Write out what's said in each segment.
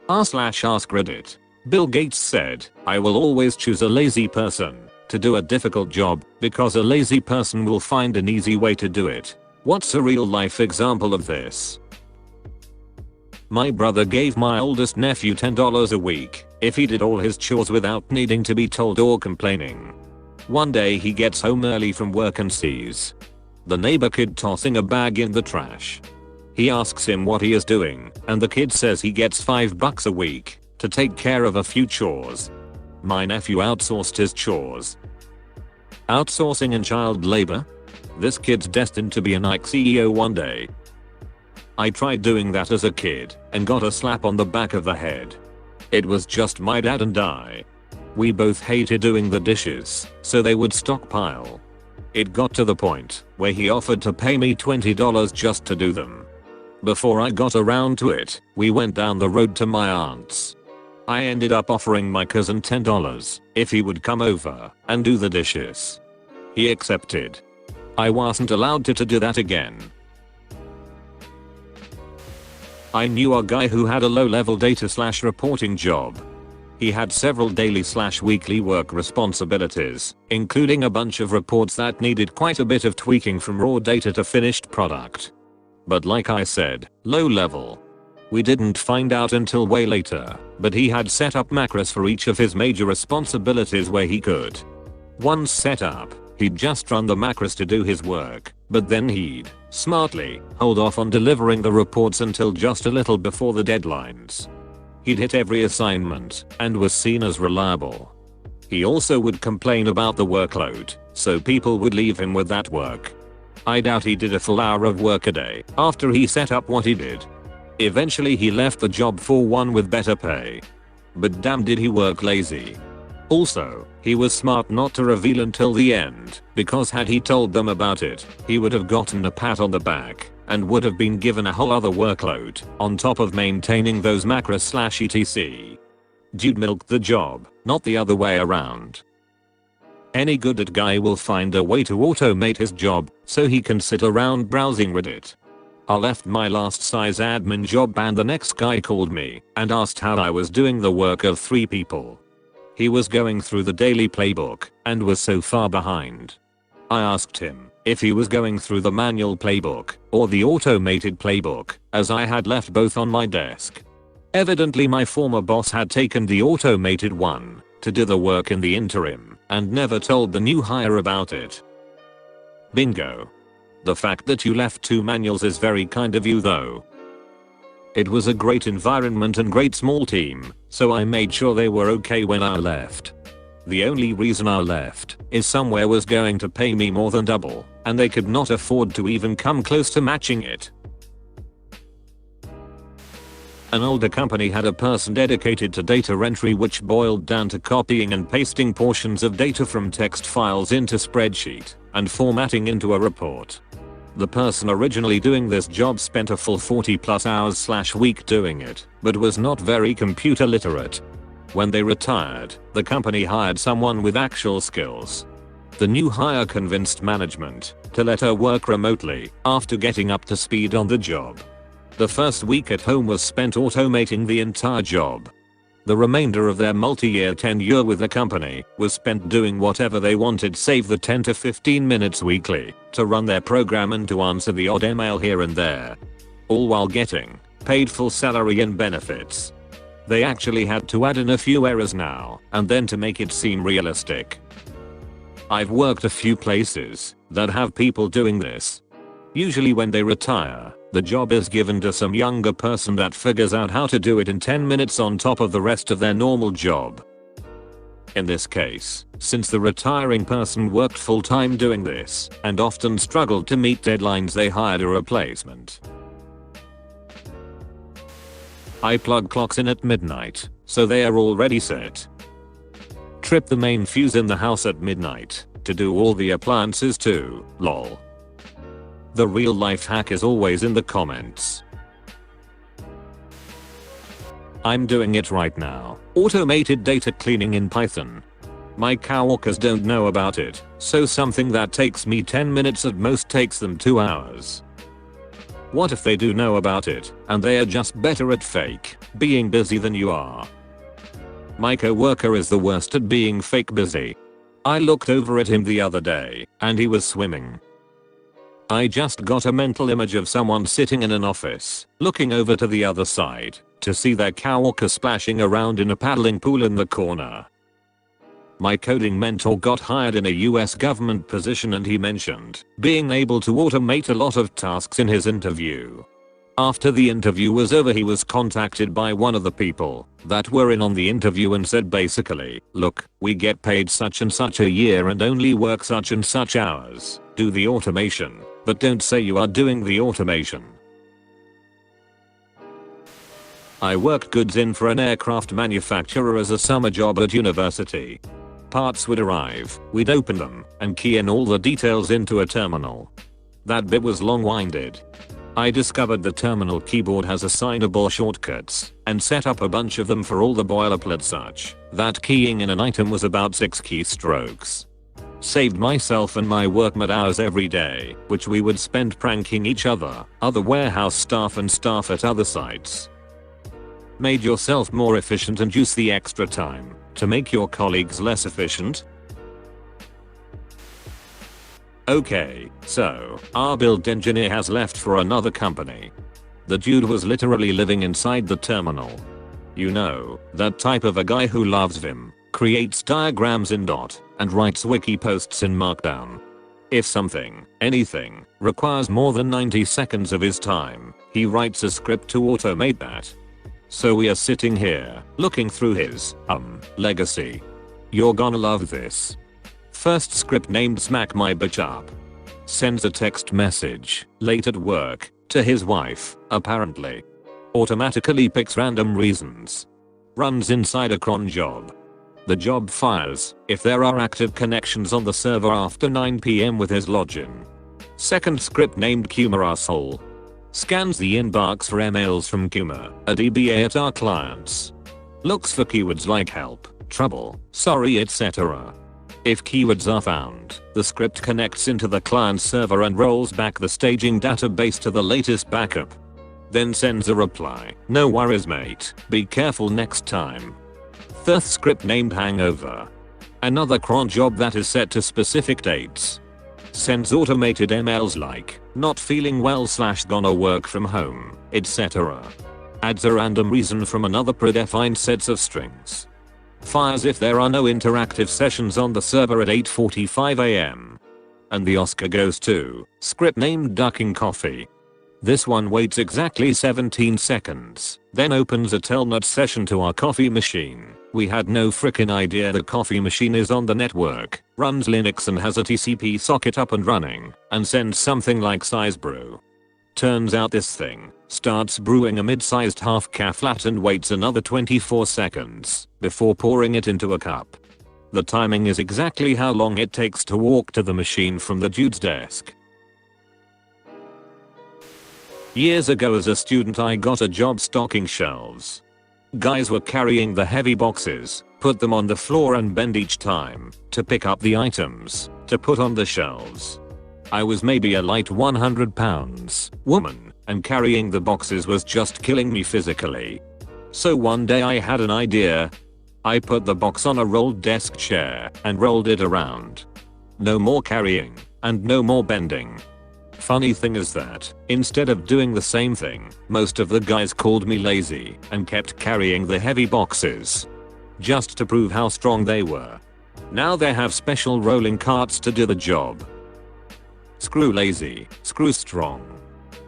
r/AskReddit. Bill Gates said, "I will always choose a lazy person to do a difficult job because a lazy person will find an easy way to do it." What's a real life example of this? My brother gave my oldest nephew $10 a week if he did all his chores without needing to be told or complaining. One day he gets home early from work and sees the neighbor kid tossing a bag in the trash. He asks him what he is doing, and the kid says he gets $5 a week to take care of a few chores. My nephew outsourced his chores. Outsourcing and child labor? This kid's destined to be a Nike CEO one day. I tried doing that as a kid and got a slap on the back of the head. It was just my dad and I. We both hated doing the dishes, so they would stockpile. It got to the point where he offered to pay me $20 just to do them. Before I got around to it, we went down the road to my aunt's. I ended up offering my cousin $10 if he would come over and do the dishes. He accepted. I wasn't allowed to do that again. I knew a guy who had a low-level data/reporting job. He had several daily/weekly work responsibilities, including a bunch of reports that needed quite a bit of tweaking from raw data to finished product. But like I said, low level. We didn't find out until way later, but he had set up macros for each of his major responsibilities where he could. Once set up, he'd just run the macros to do his work, but then he'd, smartly, hold off on delivering the reports until just a little before the deadlines. He'd hit every assignment and was seen as reliable. He also would complain about the workload, so people would leave him with that work. I doubt he did a full hour of work a day after he set up what he did. Eventually he left the job for one with better pay. But damn did he work lazy. Also, he was smart not to reveal until the end, because had he told them about it, he would have gotten a pat on the back and would have been given a whole other workload on top of maintaining those macros/etc. Dude milked the job, not the other way around. Any good at guy will find a way to automate his job so he can sit around browsing Reddit. I left my last size admin job and the next guy called me and asked how I was doing the work of 3 people. He was going through the daily playbook and was so far behind. I asked him if he was going through the manual playbook or the automated playbook, as I had left both on my desk. Evidently my former boss had taken the automated one to do the work in the interim and never told the new hire about it. Bingo. The fact that you left 2 manuals is very kind of you though. It was a great environment and great small team, so I made sure they were okay when I left. The only reason I left is somewhere was going to pay me more than double, and they could not afford to even come close to matching it. An older company had a person dedicated to data entry, which boiled down to copying and pasting portions of data from text files into spreadsheet and formatting into a report. The person originally doing this job spent a full 40+ hours/week doing it, but was not very computer literate. When they retired, the company hired someone with actual skills. The new hire convinced management to let her work remotely after getting up to speed on the job. The first week at home was spent automating the entire job. The remainder of their multi-year tenure with the company was spent doing whatever they wanted save the 10 to 15 minutes weekly to run their program and to answer the odd email here and there. All while getting paid full salary and benefits. They actually had to add in a few errors now and then to make it seem realistic. I've worked a few places that have people doing this. Usually when they retire, the job is given to some younger person that figures out how to do it in 10 minutes on top of the rest of their normal job. In this case, since the retiring person worked full-time doing this and often struggled to meet deadlines, they hired a replacement. I plug clocks in at midnight, so they are already set. Trip the main fuse in the house at midnight to do all the appliances too, lol. The real life hack is always in the comments. I'm doing it right now. Automated data cleaning in Python. My coworkers don't know about it, so something that takes me 10 minutes at most takes them 2 hours. What if they do know about it and they are just better at fake being busy than you are? My coworker is the worst at being fake busy. I looked over at him the other day and he was swimming. I just got a mental image of someone sitting in an office, looking over to the other side to see their coworker splashing around in a paddling pool in the corner. My coding mentor got hired in a US government position and he mentioned being able to automate a lot of tasks in his interview. After the interview was over, he was contacted by one of the people that were in on the interview and said basically, look, we get paid such and such a year and only work such and such hours. Do the automation, but don't say you are doing the automation. I worked goods in for an aircraft manufacturer as a summer job at university. Parts would arrive, we'd open them, and key in all the details into a terminal. That bit was long-winded. I discovered the terminal keyboard has assignable shortcuts, and set up a bunch of them for all the boilerplate such that keying in an item was about 6 keystrokes. Saved myself and my workmate hours every day, which we would spend pranking each other, other warehouse staff and staff at other sites. Made yourself more efficient and use the extra time to make your colleagues less efficient? Okay, so our build engineer has left for another company. The dude was literally living inside the terminal. You know, that type of a guy who loves Vim, creates diagrams in Dot, and writes wiki posts in Markdown. If something, anything, requires more than 90 seconds of his time, he writes a script to automate that. So we are sitting here, looking through his, legacy. You're gonna love this. First script named Smack My Bitch Up. Sends a text message, late at work, to his wife, apparently. Automatically picks random reasons. Runs inside a cron job. The job fires if there are active connections on the server after 9 PM with his login. Second script named Kuma Asshole. Scans the inbox for emails from Kuma, a DBA at our clients. Looks for keywords like help, trouble, sorry, etc. If keywords are found, the script connects into the client server and rolls back the staging database to the latest backup. Then sends a reply, no worries mate, be careful next time. Third script named Hangover. Another cron job that is set to specific dates. Sends automated emails like, not feeling well / gonna work from home, etc. Adds a random reason from another predefined sets of strings. Fires if there are no interactive sessions on the server at 8:45 AM. And the Oscar goes to, script named Ducking Coffee. This one waits exactly 17 seconds, then opens a telnet session to our coffee machine. We had no frickin' idea the coffee machine is on the network, runs Linux and has a TCP socket up and running, and sends something like size brew. Turns out this thing starts brewing a mid-sized half caf latte and waits another 24 seconds before pouring it into a cup. The timing is exactly how long it takes to walk to the machine from the dude's desk. Years ago as a student I got a job stocking shelves. Guys were carrying the heavy boxes, put them on the floor and bend each time to pick up the items to put on the shelves. I was maybe a light 100 pounds woman, and carrying the boxes was just killing me physically. So one day I had an idea. I put the box on a rolled desk chair and rolled it around. No more carrying, and no more bending. Funny thing is that, instead of doing the same thing, most of the guys called me lazy and kept carrying the heavy boxes. Just to prove how strong they were. Now they have special rolling carts to do the job. Screw lazy, screw strong.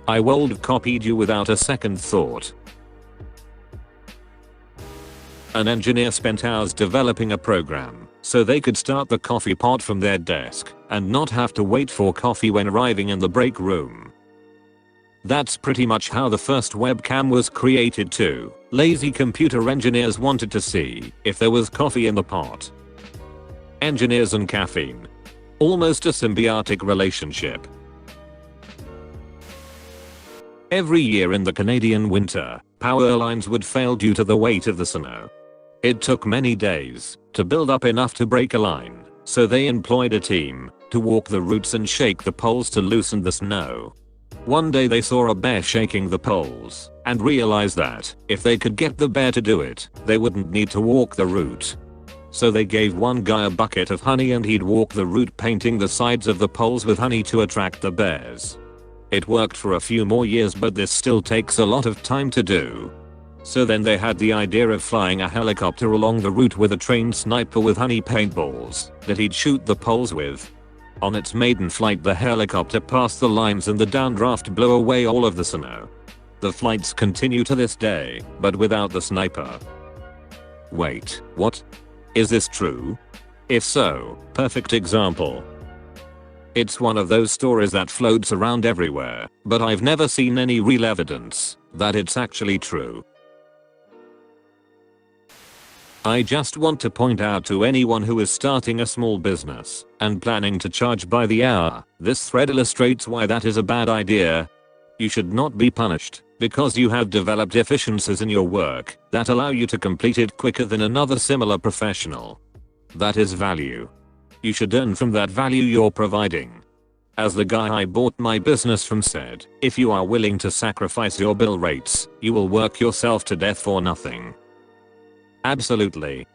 I would copied you without a second thought. An engineer spent hours developing a program so they could start the coffee pot from their desk and not have to wait for coffee when arriving in the break room. That's pretty much how the first webcam was created too. Lazy computer engineers wanted to see if there was coffee in the pot. Engineers and caffeine. Almost a symbiotic relationship. Every year in the Canadian winter, power lines would fail due to the weight of the snow. It took many days to build up enough to break a line, so they employed a team to walk the routes and shake the poles to loosen the snow. One day they saw a bear shaking the poles and realized that if they could get the bear to do it, they wouldn't need to walk the route. So they gave one guy a bucket of honey and he'd walk the route painting the sides of the poles with honey to attract the bears. It worked for a few more years, but this still takes a lot of time to do. So then they had the idea of flying a helicopter along the route with a trained sniper with honey paintballs that he'd shoot the poles with. On its maiden flight, the helicopter passed the lines and the downdraft blew away all of the snow. The flights continue to this day, but without the sniper. Wait, what? Is this true? If so, perfect example. It's one of those stories that floats around everywhere, but I've never seen any real evidence that it's actually true. I just want to point out to anyone who is starting a small business and planning to charge by the hour, this thread illustrates why that is a bad idea. You should not be punished because you have developed efficiencies in your work that allow you to complete it quicker than another similar professional. That is value. You should earn from that value you're providing. As the guy I bought my business from said, if you are willing to sacrifice your bill rates, you will work yourself to death for nothing. Absolutely.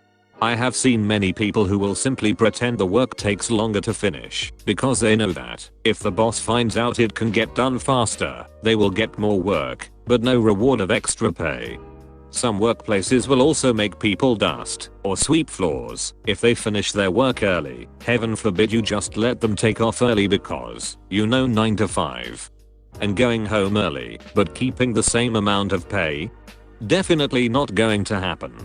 I have seen many people who will simply pretend the work takes longer to finish because they know that if the boss finds out it can get done faster, they will get more work, but no reward of extra pay. Some workplaces will also make people dust or sweep floors if they finish their work early. Heaven forbid you just let them take off early because, 9 to 5. And going home early, but keeping the same amount of pay? Definitely not going to happen.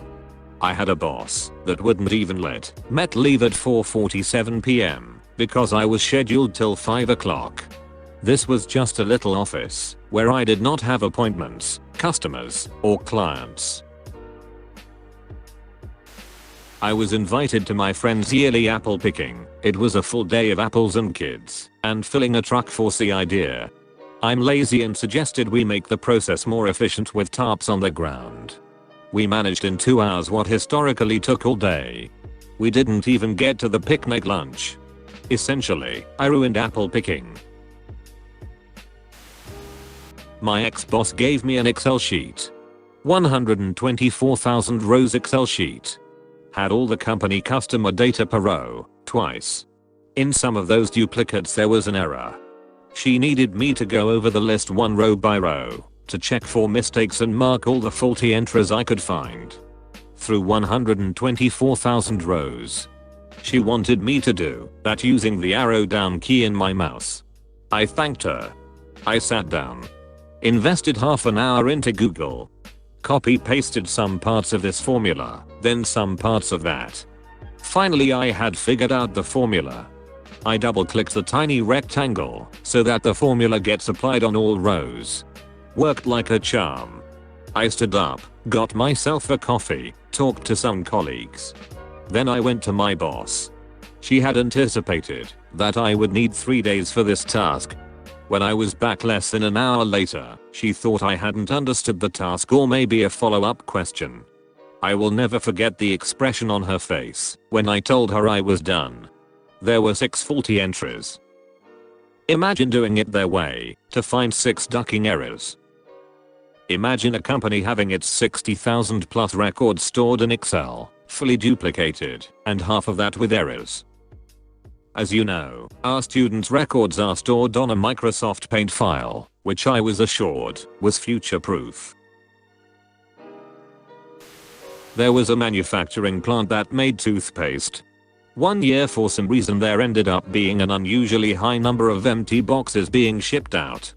I had a boss that wouldn't even let me leave at 4:47 p.m. because I was scheduled till 5 o'clock. This was just a little office where I did not have appointments, customers, or clients. I was invited to my friend's yearly apple picking. It was a full day of apples and kids, and filling a truck forced the idea. I'm lazy and suggested we make the process more efficient with tarps on the ground. We managed in 2 hours what historically took all day. We didn't even get to the picnic lunch. Essentially, I ruined apple picking. My ex-boss gave me an Excel sheet. 124,000 rows Excel sheet. Had all the company customer data per row, twice. In some of those duplicates there was an error. She needed me to go over the list one row by row to check for mistakes and mark all the faulty entries I could find. Through 124,000 rows. She wanted me to do that using the arrow down key in my mouse. I thanked her. I sat down. Invested half an hour into Google. Copy pasted some parts of this formula, then some parts of that. Finally I had figured out the formula. I double clicked the tiny rectangle so that the formula gets applied on all rows. Worked like a charm. I stood up, got myself a coffee, talked to some colleagues. Then I went to my boss. She had anticipated that I would need 3 days for this task. When I was back less than an hour later, she thought I hadn't understood the task or maybe a follow-up question. I will never forget the expression on her face when I told her I was done. There were 6 faulty entries. Imagine doing it their way to find 6 ducking errors. Imagine a company having its 60,000 plus records stored in Excel, fully duplicated, and half of that with errors. As you know, our students' records are stored on a Microsoft Paint file, which I was assured was future-proof. There was a manufacturing plant that made toothpaste. One year for some reason there ended up being an unusually high number of empty boxes being shipped out.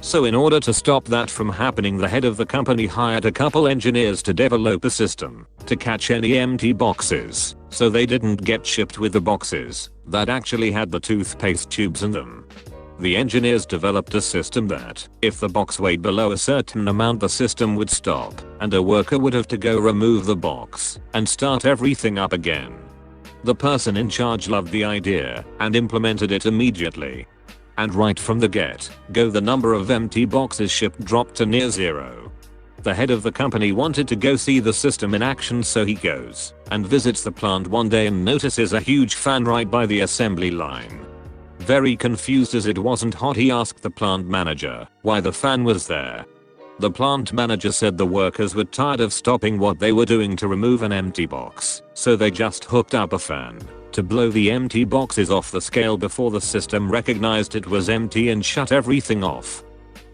So in order to stop that from happening, the head of the company hired a couple engineers to develop a system to catch any empty boxes so they didn't get shipped with the boxes that actually had the toothpaste tubes in them. The engineers developed a system that, if the box weighed below a certain amount, the system would stop and a worker would have to go remove the box and start everything up again. The person in charge loved the idea and implemented it immediately. And right from the get-go the number of empty boxes shipped dropped to near zero. The head of the company wanted to go see the system in action, so he goes and visits the plant one day and notices a huge fan right by the assembly line. Very confused as it wasn't hot, he asked the plant manager why the fan was there. The plant manager said the workers were tired of stopping what they were doing to remove an empty box, so they just hooked up a fan to blow the empty boxes off the scale before the system recognized it was empty and shut everything off.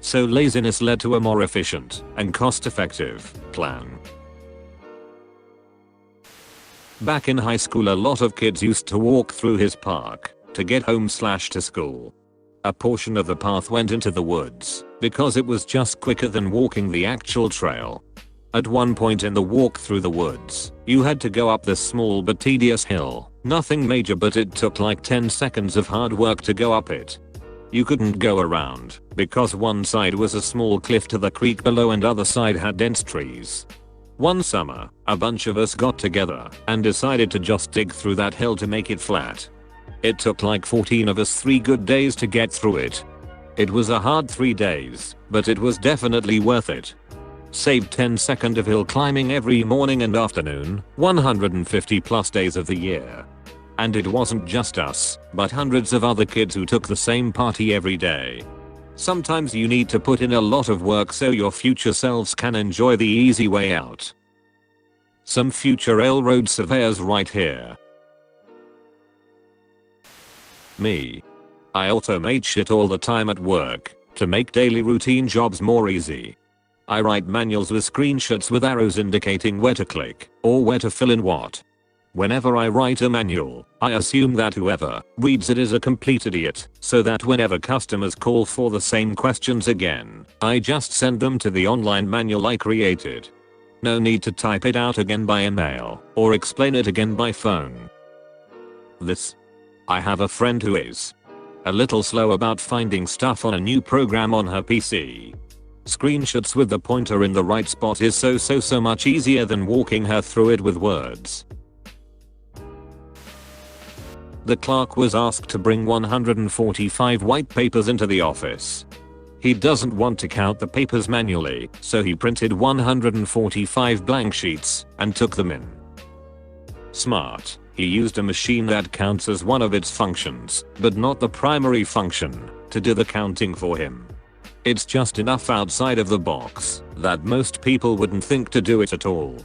So laziness led to a more efficient and cost-effective plan. Back in high school, a lot of kids used to walk through his park to get home/to school. A portion of the path went into the woods because it was just quicker than walking the actual trail. At one point in the walk through the woods, you had to go up this small but tedious hill. Nothing major, but it took like 10 seconds of hard work to go up it. You couldn't go around because one side was a small cliff to the creek below and other side had dense trees. One summer, a bunch of us got together and decided to just dig through that hill to make it flat. It took like 14 of us 3 good days to get through it. It was a hard 3 days, but it was definitely worth it. Saved 10 seconds of hill climbing every morning and afternoon, 150 plus days of the year. And it wasn't just us, but hundreds of other kids who took the same party every day. Sometimes you need to put in a lot of work so your future selves can enjoy the easy way out. Some future railroad surveyors right here. Me. I automate shit all the time at work to make daily routine jobs more easy. I write manuals with screenshots with arrows indicating where to click or where to fill in what. Whenever I write a manual, I assume that whoever reads it is a complete idiot, so that whenever customers call for the same questions again, I just send them to the online manual I created. No need to type it out again by email or explain it again by phone. I have a friend who is a little slow about finding stuff on a new program on her PC. Screenshots with the pointer in the right spot is so much easier than walking her through it with words. The clerk was asked to bring 145 white papers into the office. He doesn't want to count the papers manually, so he printed 145 blank sheets and took them in. Smart. He used a machine that counts as one of its functions, but not the primary function, to do the counting for him. It's just enough outside of the box that most people wouldn't think to do it at all.